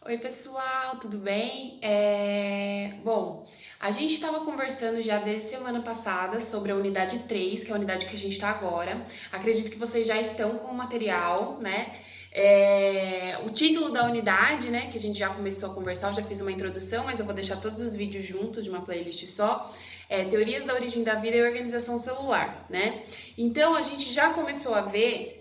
Oi, pessoal, tudo bem? Bom, a gente estava conversando já desde semana passada sobre a unidade 3, que é a unidade que a gente está agora. Acredito que vocês já estão com o material, né? O título da unidade, né, que a gente já começou a conversar, eu já fiz uma introdução, mas eu vou deixar todos os vídeos juntos de uma playlist só. Teorias da origem da vida e organização celular, né? Então, a gente já começou a ver.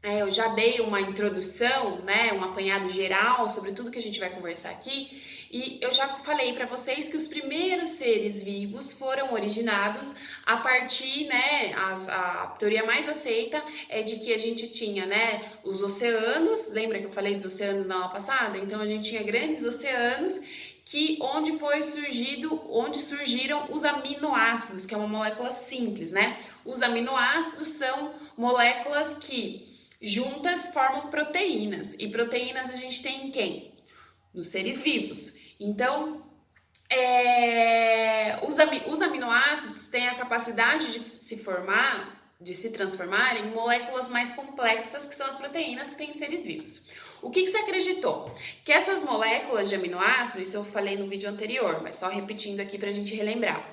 Eu já dei uma introdução, né, um apanhado geral sobre tudo que a gente vai conversar aqui, e eu já falei para vocês que os primeiros seres vivos foram originados a partir, né, a teoria mais aceita é de que a gente tinha, né, os oceanos, lembra que eu falei dos oceanos na aula passada? Então a gente tinha grandes oceanos onde surgiram os aminoácidos, que é uma molécula simples, né? Os aminoácidos são moléculas que juntas formam proteínas. E proteínas a gente tem em quem? Nos seres vivos. Então, os aminoácidos têm a capacidade de se transformar em moléculas mais complexas, que são as proteínas que têm em seres vivos. O que você acreditou? Que essas moléculas de aminoácidos, isso eu falei no vídeo anterior, mas só repetindo aqui para a gente relembrar,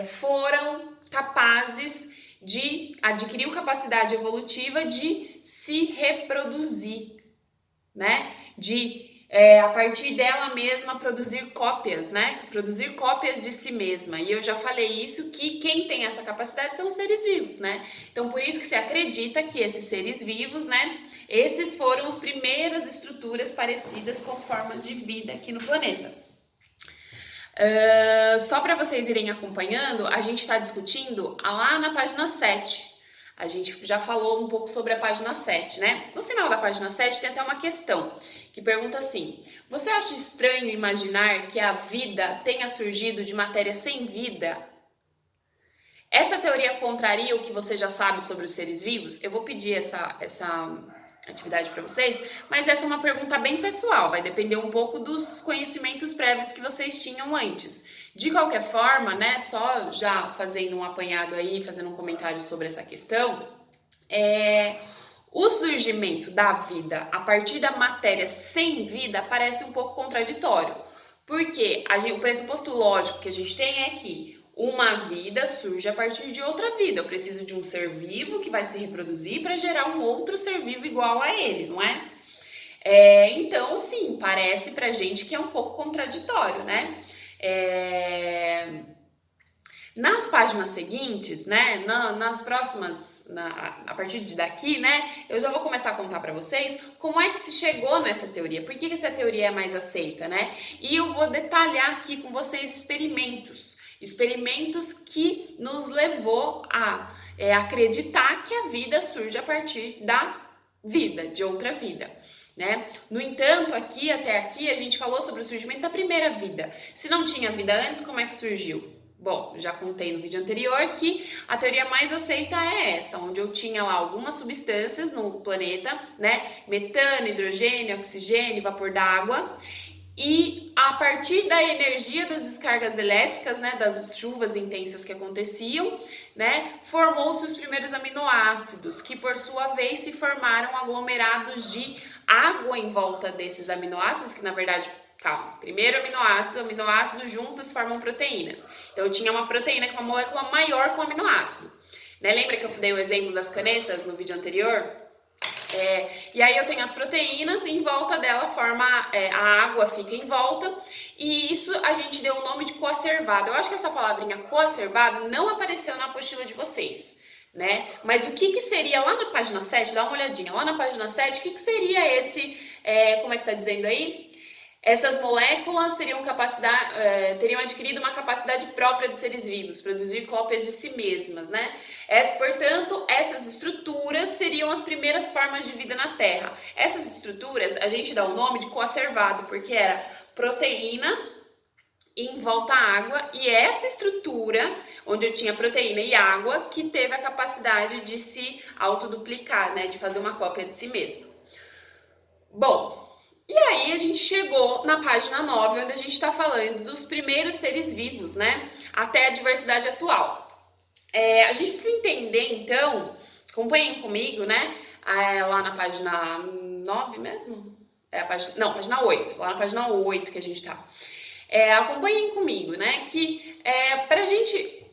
foram capazes de adquirir capacidade evolutiva de se reproduzir, né? A partir dela mesma produzir cópias, né? Produzir cópias de si mesma. E eu já falei isso, que quem tem essa capacidade são os seres vivos, né? Então por isso que se acredita que esses seres vivos, né? Esses foram as primeiras estruturas parecidas com formas de vida aqui no planeta. Só para vocês irem acompanhando, a gente está discutindo lá na página 7. A gente já falou um pouco sobre a página 7, né? No final da página 7 tem até uma questão que pergunta assim: você acha estranho imaginar que a vida tenha surgido de matéria sem vida? Essa teoria contraria o que você já sabe sobre os seres vivos? Eu vou pedir essa atividade para vocês, mas essa é uma pergunta bem pessoal, vai depender um pouco dos conhecimentos prévios que vocês tinham antes. De qualquer forma, né, só já fazendo um apanhado aí, fazendo um comentário sobre essa questão, o surgimento da vida a partir da matéria sem vida parece um pouco contraditório, porque o pressuposto lógico que a gente tem é que uma vida surge a partir de outra vida. Eu preciso de um ser vivo que vai se reproduzir para gerar um outro ser vivo igual a ele, não é? Então, sim, parece pra gente que é um pouco contraditório, né? Nas páginas seguintes, né, nas próximas, a partir de daqui, né, eu já vou começar a contar para vocês como é que se chegou nessa teoria, por que essa teoria é mais aceita, né? E eu vou detalhar aqui com vocês experimentos que nos levou a acreditar que a vida surge a partir da vida, de outra vida. Né? No entanto, até aqui, a gente falou sobre o surgimento da primeira vida. Se não tinha vida antes, como é que surgiu? Bom, já contei no vídeo anterior que a teoria mais aceita é essa, onde eu tinha lá algumas substâncias no planeta, né? Metano, hidrogênio, oxigênio, vapor d'água. E a partir da energia das descargas elétricas, né, das chuvas intensas que aconteciam, né, formou-se os primeiros aminoácidos, que por sua vez se formaram aglomerados de água em volta desses aminoácidos, que na verdade, calma, primeiro aminoácido juntos formam proteínas. Então eu tinha uma proteína que é uma molécula maior que um aminoácido. Né? Lembra que eu dei o exemplo das canetas no vídeo anterior? E aí eu tenho as proteínas, e em volta dela a água fica em volta, e isso a gente deu o nome de coacervado. Eu acho que essa palavrinha coacervado não apareceu na apostila de vocês, né? Mas o que seria lá na página 7, dá uma olhadinha, lá na página 7, o que seria como é que tá dizendo aí? Essas moléculas teriam adquirido uma capacidade própria de seres vivos, produzir cópias de si mesmas, né? Portanto, essas estruturas seriam as primeiras formas de vida na Terra. Essas estruturas a gente dá o nome de coacervado, porque era proteína em volta à água, e essa estrutura, onde eu tinha proteína e água, que teve a capacidade de se autoduplicar, né? De fazer uma cópia de si mesma. Bom, e aí a gente chegou na página 9, onde a gente está falando dos primeiros seres vivos, né? Até a diversidade atual. A gente precisa entender, então, acompanhem comigo, né? Lá na página 9 mesmo? página 8, lá na página 8 que a gente tá. Acompanhem comigo, né? Que pra gente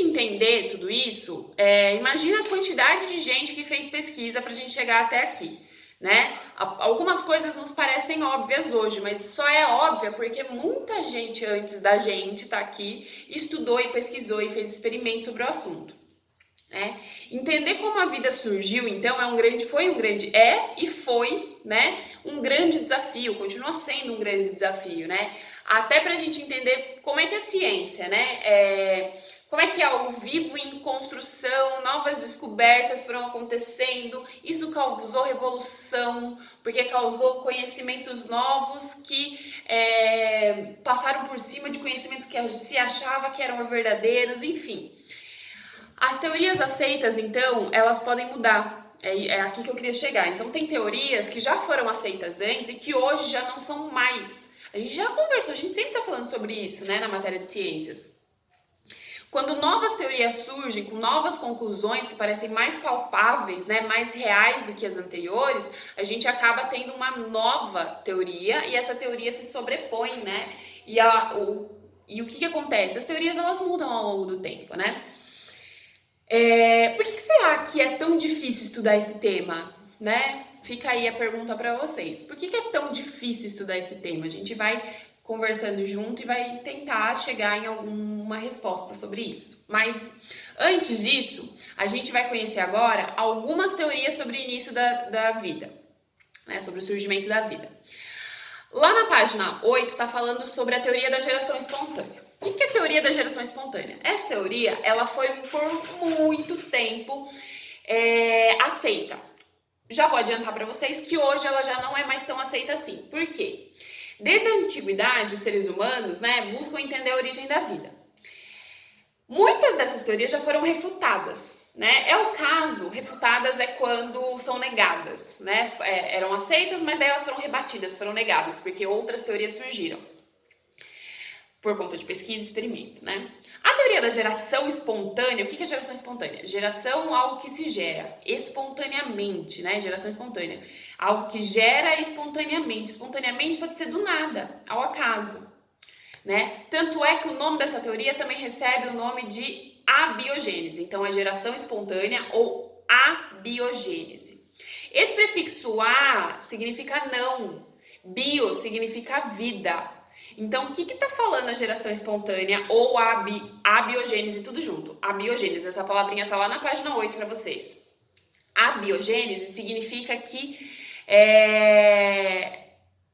entender tudo isso, imagina a quantidade de gente que fez pesquisa pra gente chegar até aqui, né? Algumas coisas nos parecem óbvias hoje, mas só é óbvia porque muita gente antes da gente tá aqui estudou e pesquisou e fez experimentos sobre o assunto. Entender como a vida surgiu, então, foi um grande desafio, continua sendo um grande desafio, né? Até pra gente entender como é que a ciência, né? Como é que é algo vivo em construção, novas descobertas foram acontecendo, isso causou revolução, porque causou conhecimentos novos que passaram por cima de conhecimentos que se achava que eram verdadeiros, enfim. As teorias aceitas, então, elas podem mudar. É aqui que eu queria chegar. Então, tem teorias que já foram aceitas antes e que hoje já não são mais. A gente já conversou, a gente sempre está falando sobre isso, né, na matéria de ciências. Quando novas teorias surgem com novas conclusões que parecem mais palpáveis, né, mais reais do que as anteriores, a gente acaba tendo uma nova teoria e essa teoria se sobrepõe, né? E o que acontece? As teorias elas mudam ao longo do tempo, né? Por que será que é tão difícil estudar esse tema, né? Fica aí a pergunta para vocês. Por que é tão difícil estudar esse tema? A gente vai conversando junto e vai tentar chegar em alguma resposta sobre isso. Mas antes disso, a gente vai conhecer agora algumas teorias sobre o início da vida, né? Sobre o surgimento da vida. Lá na página 8 está falando sobre a teoria da geração espontânea. O que é a teoria da geração espontânea? Essa teoria, ela foi por muito tempo aceita. Já vou adiantar para vocês que hoje ela já não é mais tão aceita assim. Por quê? Desde a antiguidade, os seres humanos, né, buscam entender a origem da vida. Muitas dessas teorias já foram refutadas, né? Refutadas é quando são negadas, né? Eram aceitas, mas daí elas foram rebatidas, foram negadas, porque outras teorias surgiram. Por conta de pesquisa e experimento, né? A teoria da geração espontânea, o que é geração espontânea? Geração, algo que se gera espontaneamente, né? Geração espontânea. Algo que gera espontaneamente. Espontaneamente pode ser do nada, ao acaso, né? Tanto é que o nome dessa teoria também recebe o nome de abiogênese. Então, é geração espontânea ou abiogênese. Esse prefixo a significa não, bio significa vida. Então, o que está falando a geração espontânea ou a abiogênese, tudo junto? Abiogênese, essa palavrinha está lá na página 8 para vocês. Abiogênese significa que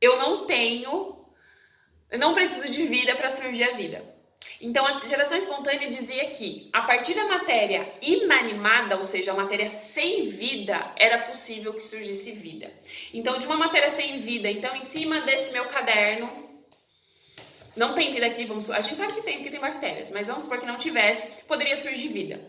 eu não preciso de vida para surgir a vida. Então, a geração espontânea dizia que, a partir da matéria inanimada, ou seja, a matéria sem vida, era possível que surgisse vida. Então, de uma matéria sem vida, então, em cima desse meu caderno, não tem vida aqui, a gente sabe que tem, porque tem bactérias, mas vamos supor que não tivesse, poderia surgir vida.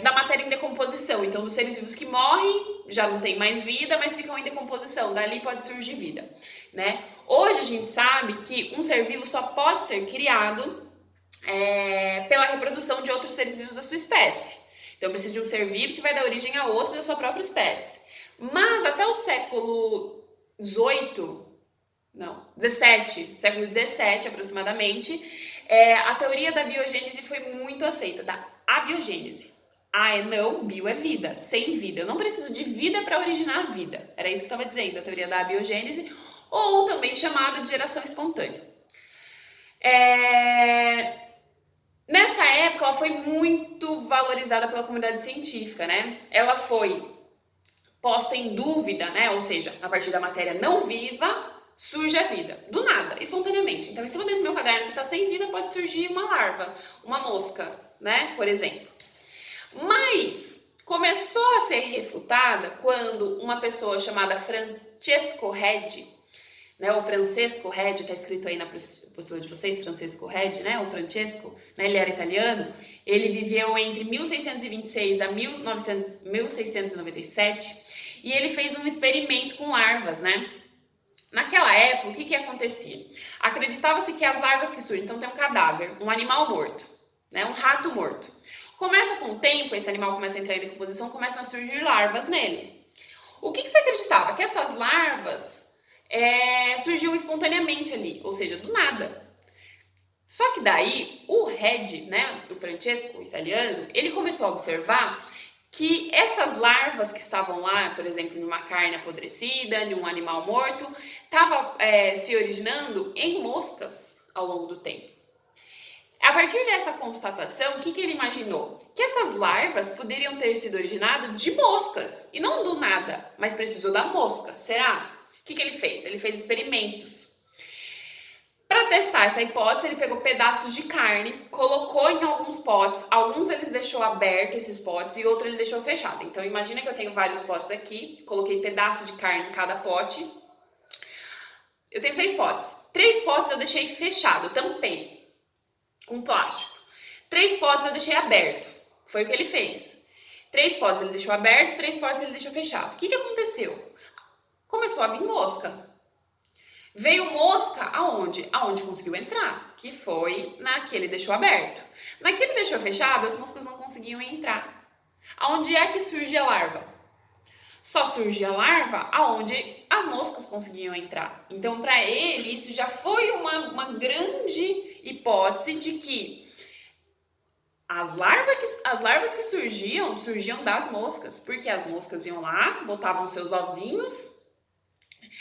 Da matéria em decomposição, então dos seres vivos que morrem, já não tem mais vida, mas ficam em decomposição, dali pode surgir vida, né? Hoje a gente sabe que um ser vivo só pode ser criado pela reprodução de outros seres vivos da sua espécie. Então precisa de um ser vivo que vai dar origem a outro da sua própria espécie. Mas até o século XVII, século XVII aproximadamente, a teoria da biogênese foi muito aceita, da abiogênese. A é não, bio é vida, sem vida. Eu não preciso de vida para originar a vida. Era isso que eu estava dizendo, a teoria da abiogênese, ou também chamada de geração espontânea. Nessa época, ela foi muito valorizada pela comunidade científica, né? Ela foi posta em dúvida, né? Ou seja, a partir da matéria não viva, surge a vida, do nada, espontaneamente. Então, em cima desse meu caderno que está sem vida, pode surgir uma larva, uma mosca, né? Por exemplo. Mas começou a ser refutada quando uma pessoa chamada Francesco Redi, né? O Francesco Redi, está escrito aí na apostila de vocês, Francesco Redi, né? O Francesco, né? Ele era italiano. Ele viveu entre 1626 a 1697 e ele fez um experimento com larvas, né? Naquela época, o que acontecia? Acreditava-se que as larvas que surgem, então tem um cadáver, um animal morto, né, um rato morto. Começa com o tempo, esse animal começa a entrar em decomposição, começam a surgir larvas nele. O que você acreditava? Que essas larvas surgiam espontaneamente ali, ou seja, do nada. Só que daí o Red, né, o Francesco, o italiano, ele começou a observar que essas larvas que estavam lá, por exemplo, numa carne apodrecida, em um animal morto, estava se originando em moscas ao longo do tempo. A partir dessa constatação, o que ele imaginou? Que essas larvas poderiam ter sido originadas de moscas, e não do nada, mas precisou da mosca. Será? O que ele fez? Ele fez experimentos. Para testar essa hipótese, ele pegou pedaços de carne, colocou em alguns potes, alguns ele deixou aberto esses potes e outro ele deixou fechado. Então imagina que eu tenho vários potes aqui, coloquei pedaço de carne em cada pote. Eu tenho 6 potes. 3 potes eu deixei fechado, tampei com plástico. 3 potes eu deixei aberto. Foi o que ele fez. 3 potes ele deixou aberto, 3 potes ele deixou fechado. O que aconteceu? Começou a vir mosca. Veio mosca aonde? Aonde conseguiu entrar, que foi na que ele deixou aberto. Na que ele deixou fechado, as moscas não conseguiam entrar. Aonde é que surge a larva? Só surge a larva aonde as moscas conseguiam entrar. Então, para ele, isso já foi uma grande hipótese de que as larvas que surgiam das moscas, porque as moscas iam lá, botavam seus ovinhos.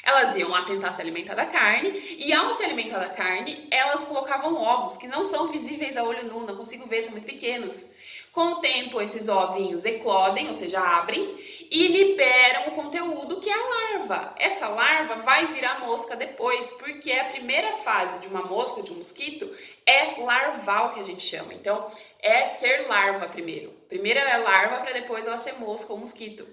Elas iam lá tentar se alimentar da carne e ao se alimentar da carne, elas colocavam ovos que não são visíveis a olho nu, não consigo ver, são muito pequenos. Com o tempo, esses ovinhos eclodem, ou seja, abrem e liberam o conteúdo que é a larva. Essa larva vai virar mosca depois, porque a primeira fase de uma mosca, de um mosquito, é larval, que a gente chama. Então, é ser larva primeiro. Primeiro ela é larva para depois ela ser mosca ou mosquito.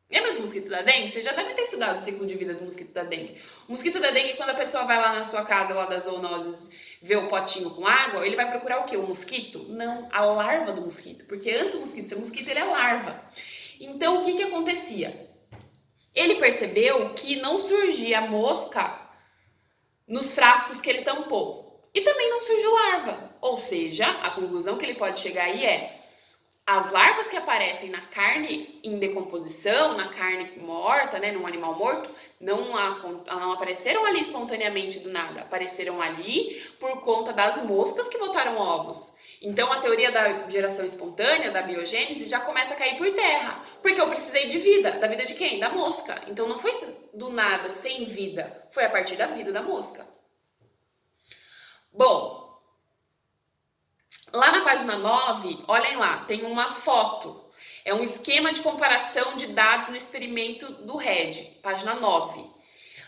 Lembra do mosquito da dengue? Você já deve ter estudado o ciclo de vida do mosquito da dengue. O mosquito da dengue, quando a pessoa vai lá na sua casa, lá das zoonoses, ver o potinho com água, ele vai procurar o quê? O mosquito? Não, a larva do mosquito. Porque antes do mosquito ser mosquito, ele é larva. Então, o que acontecia? Ele percebeu que não surgia mosca nos frascos que ele tampou. E também não surgiu larva. Ou seja, a conclusão que ele pode chegar aí é: as larvas que aparecem na carne em decomposição, na carne morta, né, num animal morto, não apareceram ali espontaneamente do nada. Apareceram ali por conta das moscas que botaram ovos. Então, a teoria da geração espontânea, da biogênese, já começa a cair por terra. Porque eu precisei de vida. Da vida de quem? Da mosca. Então, não foi do nada, sem vida. Foi a partir da vida da mosca. Bom, lá na página 9, olhem lá, tem uma foto. É um esquema de comparação de dados no experimento do Red, página 9.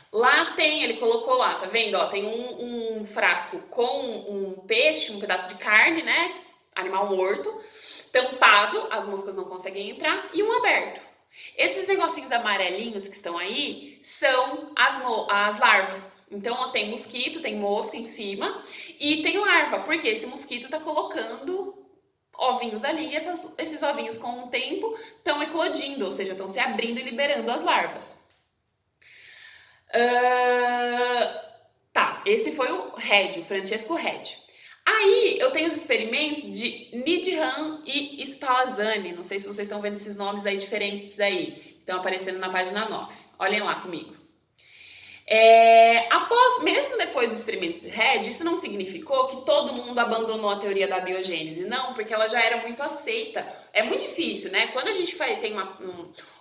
Lá tem, ele colocou lá, tá vendo? Ó, tem um frasco com um peixe, um pedaço de carne, né? Animal morto, tampado, as moscas não conseguem entrar, e um aberto. Esses negocinhos amarelinhos que estão aí são as larvas. Então, tem mosquito, tem mosca em cima e tem larva, porque esse mosquito está colocando ovinhos ali e esses ovinhos, com o tempo, estão eclodindo, ou seja, estão se abrindo e liberando as larvas. Tá, esse foi o Red, o Francesco Red. Aí, eu tenho os experimentos de Needham e Spallanzani. Não sei se vocês estão vendo esses nomes aí diferentes aí. Estão aparecendo na página 9. Olhem lá comigo. Mesmo depois dos experimentos de Red, isso não significou que todo mundo abandonou a teoria da biogênese. Não, porque ela já era muito aceita. É muito difícil, né? Quando a gente tem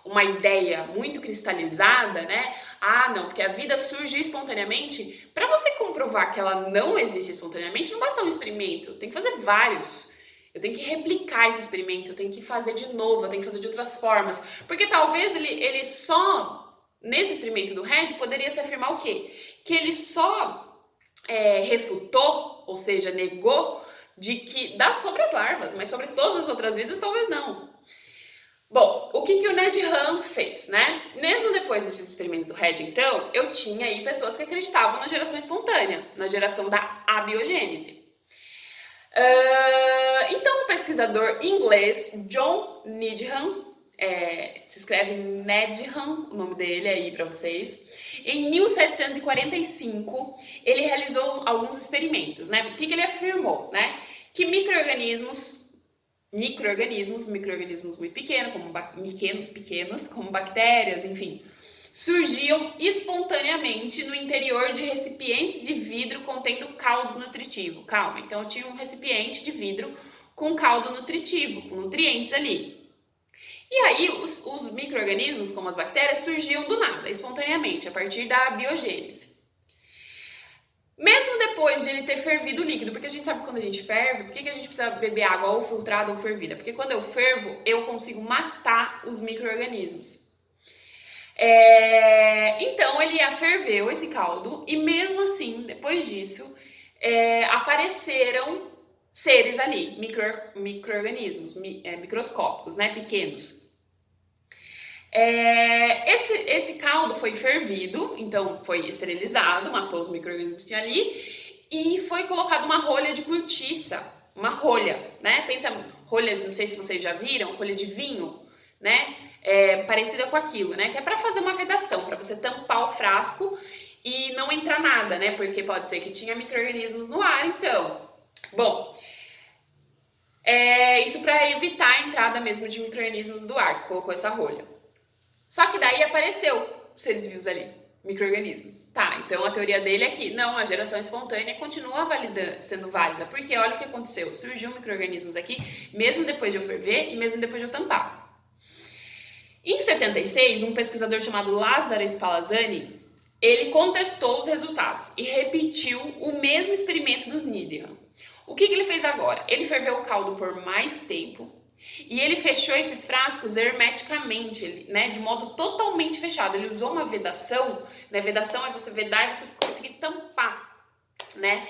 uma ideia muito cristalizada, né? Ah, não, porque a vida surge espontaneamente. Para você comprovar que ela não existe espontaneamente, não basta um experimento. Tem que fazer vários. Eu tenho que replicar esse experimento, eu tenho que fazer de novo, eu tenho que fazer de outras formas. Porque talvez ele só... Nesse experimento do Red, poderia se afirmar o quê? Que ele só refutou, ou seja, negou, sobre as larvas, mas sobre todas as outras vidas, talvez não. Bom, o que o Needham fez, né? Mesmo depois desses experimentos do Red, então, eu tinha aí pessoas que acreditavam na geração espontânea, na geração da abiogênese. Então, o pesquisador inglês John Needham, se escreve Needham, o nome dele aí para vocês. Em 1745, ele realizou alguns experimentos, né? O que ele afirmou, né? Que micro-organismos micro-organismos muito pequenos, como bactérias, enfim, surgiam espontaneamente no interior de recipientes de vidro contendo caldo nutritivo. Calma, então eu tinha um recipiente de vidro com caldo nutritivo, com nutrientes ali. E aí os micro-organismos, como as bactérias, surgiam do nada, espontaneamente, a partir da biogênese. Mesmo depois de ele ter fervido o líquido, porque a gente sabe que quando a gente ferve, por que a gente precisa beber água ou filtrada ou fervida? Porque quando eu fervo, eu consigo matar os micro-organismos. Então ele ferveu esse caldo e mesmo assim, depois disso, apareceram seres ali, micro-organismos, microscópicos, né, pequenos. Esse caldo foi fervido, então foi esterilizado, matou os micro-organismos que tinha ali e foi colocado uma rolha de cortiça, uma rolha, né? Pensa, rolha, não sei se vocês já viram, rolha de vinho, né? Parecida com aquilo, né? Que é para fazer uma vedação, para você tampar o frasco e não entrar nada, né? Porque pode ser que tinha micro-organismos no ar, então. Bom, isso para evitar a entrada mesmo de micro-organismos do ar, colocou essa rolha. Só que daí apareceu seres vivos ali, micro-organismos. Tá, então a teoria dele é que não, a geração espontânea continua sendo válida, porque olha o que aconteceu, surgiu micro-organismos aqui, mesmo depois de eu ferver e mesmo depois de eu tampar. Em 76, um pesquisador chamado Lázaro Spallanzani, ele contestou os resultados e repetiu o mesmo experimento do Needham. O que ele fez agora? Ele ferveu o caldo por mais tempo e ele fechou esses frascos hermeticamente, né, de modo totalmente fechado. Ele usou uma vedação, né? Vedação é você vedar e você conseguir tampar, né,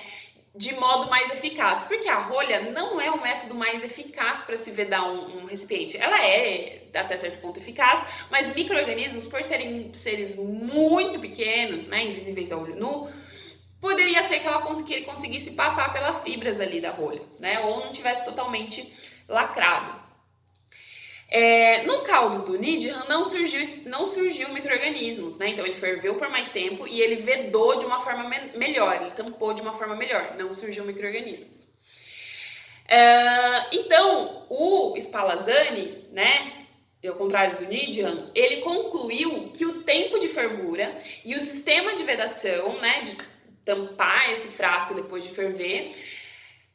de modo mais eficaz. Porque a rolha não é o método mais eficaz para se vedar um recipiente. Ela é, até certo ponto, eficaz, mas micro-organismos, por serem seres muito pequenos, né, invisíveis a olho nu, poderia ser que ele conseguisse passar pelas fibras ali da rolha, né, ou não tivesse totalmente lacrado. No caldo do Needham não surgiu micro-organismos, né? Então ele ferveu por mais tempo e ele vedou de uma forma melhor, ele tampou de uma forma melhor, não surgiu micro-organismos. Então o Spallanzani, né, ao contrário do Needham, ele concluiu que o tempo de fervura e o sistema de vedação, né, de tampar esse frasco depois de ferver,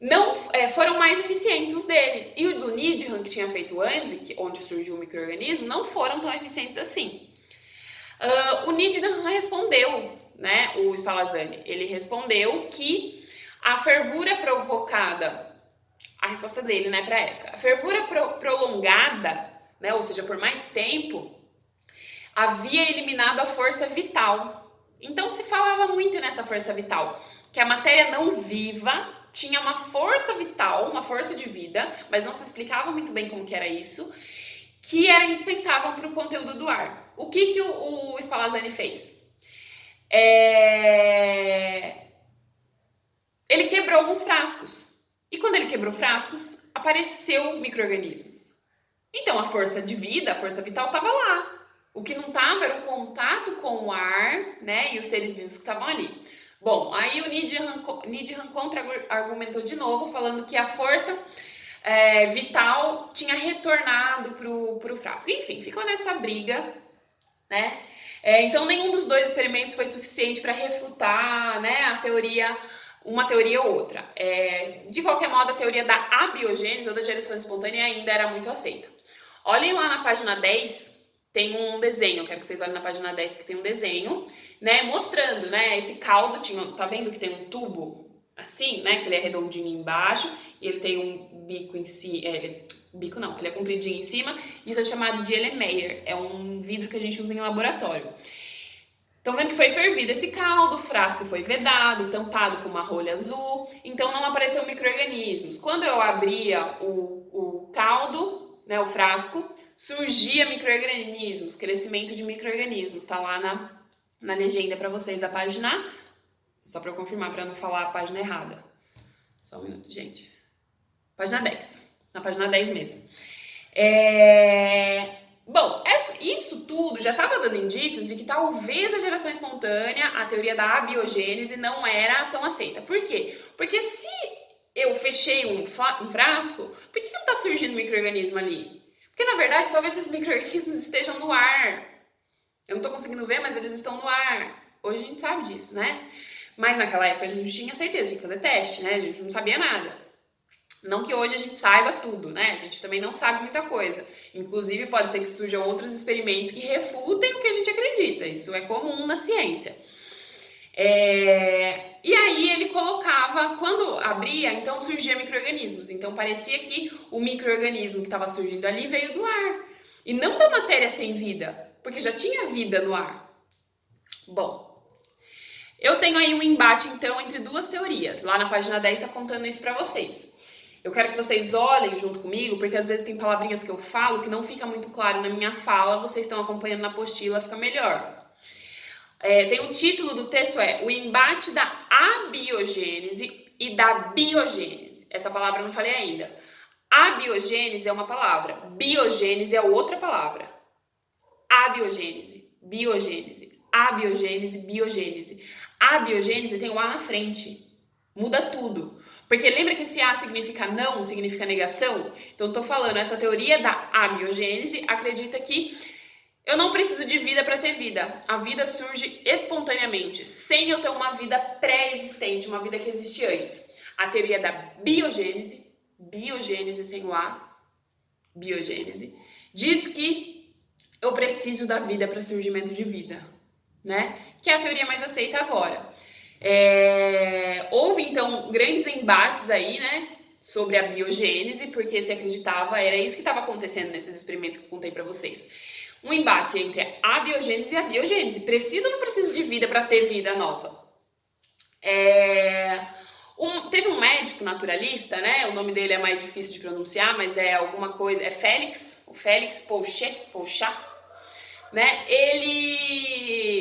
não foram mais eficientes os dele. E o do Needham, que tinha feito antes, onde surgiu o micro-organismo, não foram tão eficientes assim. O Needham respondeu, né, o Spallanzani, ele respondeu que a fervura provocada, a resposta dele, né, para a época, a fervura prolongada, né, ou seja, por mais tempo, havia eliminado a força vital. Então se falava muito nessa força vital, que a matéria não viva tinha uma força vital, uma força de vida, mas não se explicava muito bem como que era isso, que era indispensável para o conteúdo do ar. O que o Spallanzani fez? Ele quebrou alguns frascos. E quando ele quebrou frascos, apareceu micro-organismos. Então a força de vida, a força vital estava lá. O que não estava era o contato com o ar, né, e os seres vivos que estavam ali. Bom, aí o Needham contra-argumentou de novo, falando que a força vital tinha retornado pro frasco. Enfim, ficou nessa briga, né? Então, nenhum dos dois experimentos foi suficiente para refutar, né, uma teoria ou outra. De qualquer modo, a teoria da abiogênese ou da geração espontânea ainda era muito aceita. Olhem lá na página 10, tem um desenho, quero que vocês olhem na página 10, porque tem um desenho, né, mostrando, né, esse caldo, tá vendo que tem um tubo assim, né, que ele é redondinho embaixo e ele tem um bico em si, bico não, ele é compridinho em cima, isso é chamado de Erlenmeyer, é um vidro que a gente usa em laboratório. Estão vendo que foi fervido esse caldo, o frasco foi vedado, tampado com uma rolha azul, então não apareceu micro-organismos. Quando eu abria o caldo, né, o frasco, surgia micro-organismos, crescimento de micro-organismos, tá lá na legenda para vocês da página, só para eu confirmar, para não falar a página errada. Só um minuto, gente. Página 10, na página 10 mesmo. Bom, isso tudo já estava dando indícios de que talvez a geração espontânea, a teoria da abiogênese, não era tão aceita. Por quê? Porque se eu fechei um frasco, por que não está surgindo micro-organismo ali? Porque, na verdade, talvez esses micro-organismos estejam no ar. Eu não estou conseguindo ver, mas eles estão no ar. Hoje a gente sabe disso, né? Mas naquela época a gente não tinha certeza, tinha que fazer teste, né? A gente não sabia nada. Não que hoje a gente saiba tudo, né? A gente também não sabe muita coisa. Inclusive, pode ser que surjam outros experimentos que refutem o que a gente acredita. Isso é comum na ciência. E aí ele colocava, quando abria, então surgia micro-organismos. Então parecia que o micro-organismo que estava surgindo ali veio do ar. E não da matéria sem vida, porque já tinha vida no ar. Bom, eu tenho aí um embate, então, entre duas teorias. Lá na página 10 está contando isso para vocês. Eu quero que vocês olhem junto comigo, porque às vezes tem palavrinhas que eu falo que não fica muito claro na minha fala, vocês estão acompanhando na apostila, fica melhor. Tem o título do texto o embate da abiogênese e da biogênese. Essa palavra eu não falei ainda. Abiogênese é uma palavra, biogênese é outra palavra. Abiogênese, biogênese, abiogênese, biogênese. Abiogênese tem o A na frente, muda tudo. Porque lembra que esse A significa não, significa negação? Então eu tô falando, essa teoria da abiogênese acredita que eu não preciso de vida para ter vida. A vida surge espontaneamente, sem eu ter uma vida pré-existente, uma vida que existe antes. A teoria da biogênese, biogênese sem o A, biogênese, diz que eu preciso da vida para surgimento de vida, né? Que é a teoria mais aceita agora. Houve, então, grandes embates aí, né? Sobre a biogênese, porque se acreditava, era isso que estava acontecendo nesses experimentos que eu contei para vocês. Um embate entre a biogênese e a biogênese. Preciso ou não preciso de vida para ter vida nova? Teve um médico naturalista, né? O nome dele é mais difícil de pronunciar, mas é alguma coisa... É Félix, o Félix Pouchat, né?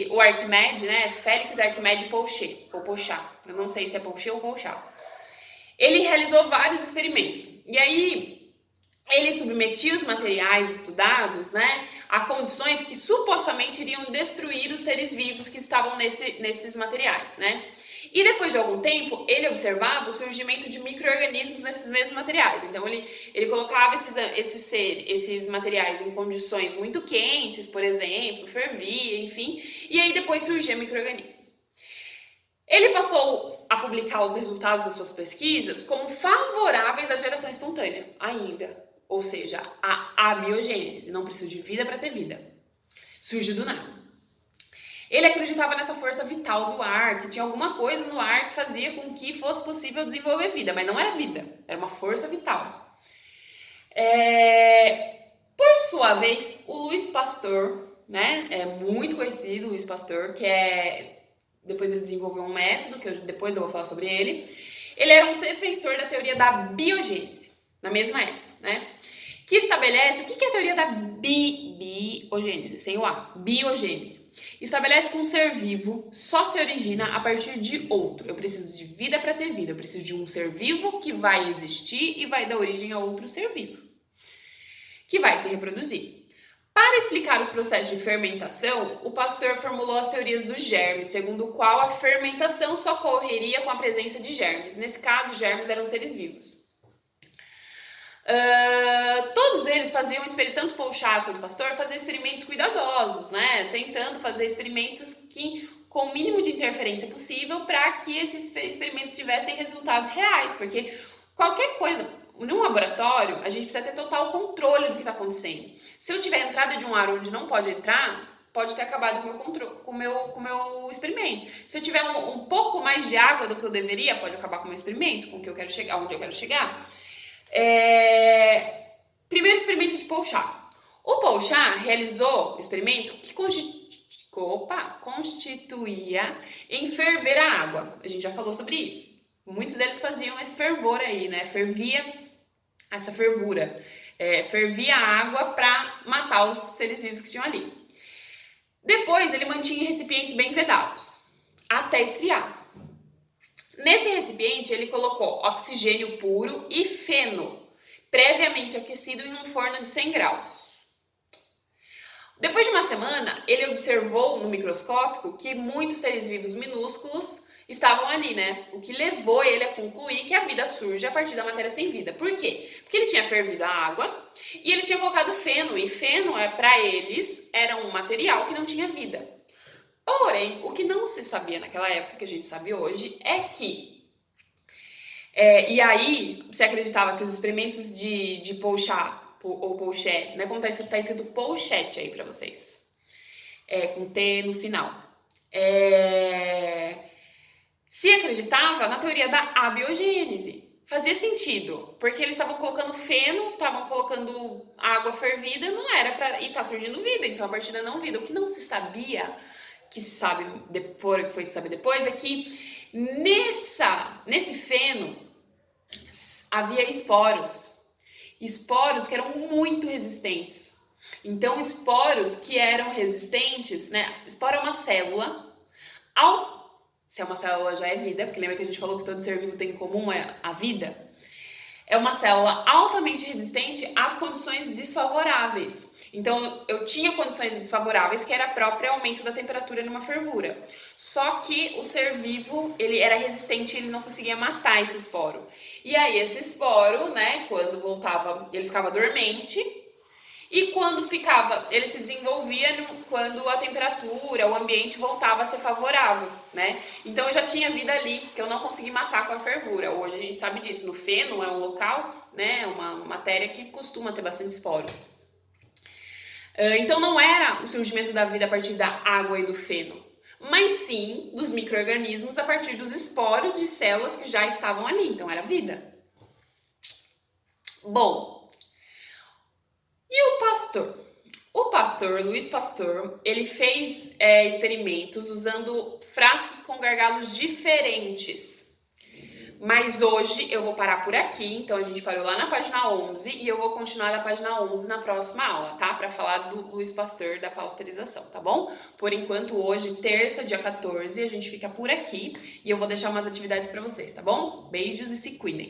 O Arquimedes, né? Félix Arquimedes Pouchat, ou Pouchat. Eu não sei se é Pouchat ou Pouchat. Ele realizou vários experimentos. E aí... ele submetia os materiais estudados, né, a condições que supostamente iriam destruir os seres vivos que estavam nesses materiais, né? E depois de algum tempo, ele observava o surgimento de micro-organismos nesses mesmos materiais. Então, ele colocava esses materiais em condições muito quentes, por exemplo, fervia, enfim, e aí depois surgiam micro-organismos. Ele passou a publicar os resultados das suas pesquisas como favoráveis à geração espontânea, ainda. Ou seja, a abiogênese, não preciso de vida para ter vida. Surge do nada. Ele acreditava nessa força vital do ar, que tinha alguma coisa no ar que fazia com que fosse possível desenvolver vida, mas não era vida, era uma força vital. Por sua vez, o Louis Pasteur, né, é muito conhecido, Louis Pasteur, depois ele desenvolveu um método, que depois eu vou falar sobre ele. Ele era um defensor da teoria da biogênese, na mesma época, né? Que estabelece, o que é a teoria da biogênese, sem o A, biogênese. Estabelece que um ser vivo só se origina a partir de outro. Eu preciso de vida para ter vida, eu preciso de um ser vivo que vai existir e vai dar origem a outro ser vivo, que vai se reproduzir. Para explicar os processos de fermentação, o Pasteur formulou as teorias dos germes, segundo o qual a fermentação só ocorreria com a presença de germes. Nesse caso, germes eram seres vivos. Todos eles faziam, tanto Pouchat quanto Pasteur, faziam experimentos cuidadosos, né? Tentando fazer experimentos com o mínimo de interferência possível para que esses experimentos tivessem resultados reais, porque qualquer coisa, num laboratório, a gente precisa ter total controle do que está acontecendo. Se eu tiver entrada de um ar onde não pode entrar, pode ter acabado com o meu experimento. Se eu tiver um pouco mais de água do que eu deveria, pode acabar com o meu experimento, com o que eu quero chegar, onde eu quero chegar. Primeiro experimento de Pouchat. O Pouchat realizou um experimento que constituía em ferver a água. A gente já falou sobre isso. Muitos deles faziam esse fervor aí, né? Fervia essa fervura. Fervia a água para matar os seres vivos que tinham ali. Depois ele mantinha recipientes bem vedados, até esfriar. Nesse recipiente, ele colocou oxigênio puro e feno, previamente aquecido em um forno de 100 graus. Depois de uma semana, ele observou no microscópio que muitos seres vivos minúsculos estavam ali, né? O que levou ele a concluir que a vida surge a partir da matéria sem vida. Por quê? Porque ele tinha fervido a água e ele tinha colocado feno, e feno, para eles, era um material que não tinha vida. Porém, o que não se sabia naquela época, que a gente sabe hoje, é que e aí, se acreditava que os experimentos de Pouchat, ou Pouchet, né? Como tá escrito Pouchet aí pra vocês. Com T no final. Se acreditava na teoria da abiogênese. Fazia sentido, porque eles estavam colocando feno, estavam colocando água fervida, não era pra... E tá surgindo vida, então a partir da não vida. O que não se sabia, que se sabe depois, que foi se saber depois, é que nesse feno havia esporos que eram muito resistentes. Então, esporos que eram resistentes, né? Esporo é uma célula, se é uma célula já é vida, porque lembra que a gente falou que todo ser vivo tem em comum a vida? É uma célula altamente resistente às condições desfavoráveis. Então, eu tinha condições desfavoráveis, que era o próprio aumento da temperatura numa fervura. Só que o ser vivo, ele era resistente e ele não conseguia matar esse esporo. E aí, esse esporo, né, quando voltava, ele ficava dormente. E quando ele se desenvolvia quando a temperatura, o ambiente voltava a ser favorável, né? Então eu já tinha vida ali, que eu não consegui matar com a fervura. Hoje a gente sabe disso. No feno é um local, né? Uma matéria que costuma ter bastante esporos. Então não era o surgimento da vida a partir da água e do feno, mas sim dos micro-organismos a partir dos esporos de células que já estavam ali. Então era vida. Bom, e o pastor? O pastor, Louis Pasteur, ele fez experimentos usando frascos com gargalos diferentes. Mas hoje eu vou parar por aqui, então a gente parou lá na página 11 e eu vou continuar na página 11 na próxima aula, tá? Para falar do Louis Pasteur, da pasteurização, tá bom? Por enquanto, hoje, terça, dia 14, a gente fica por aqui e eu vou deixar umas atividades para vocês, tá bom? Beijos e se cuidem!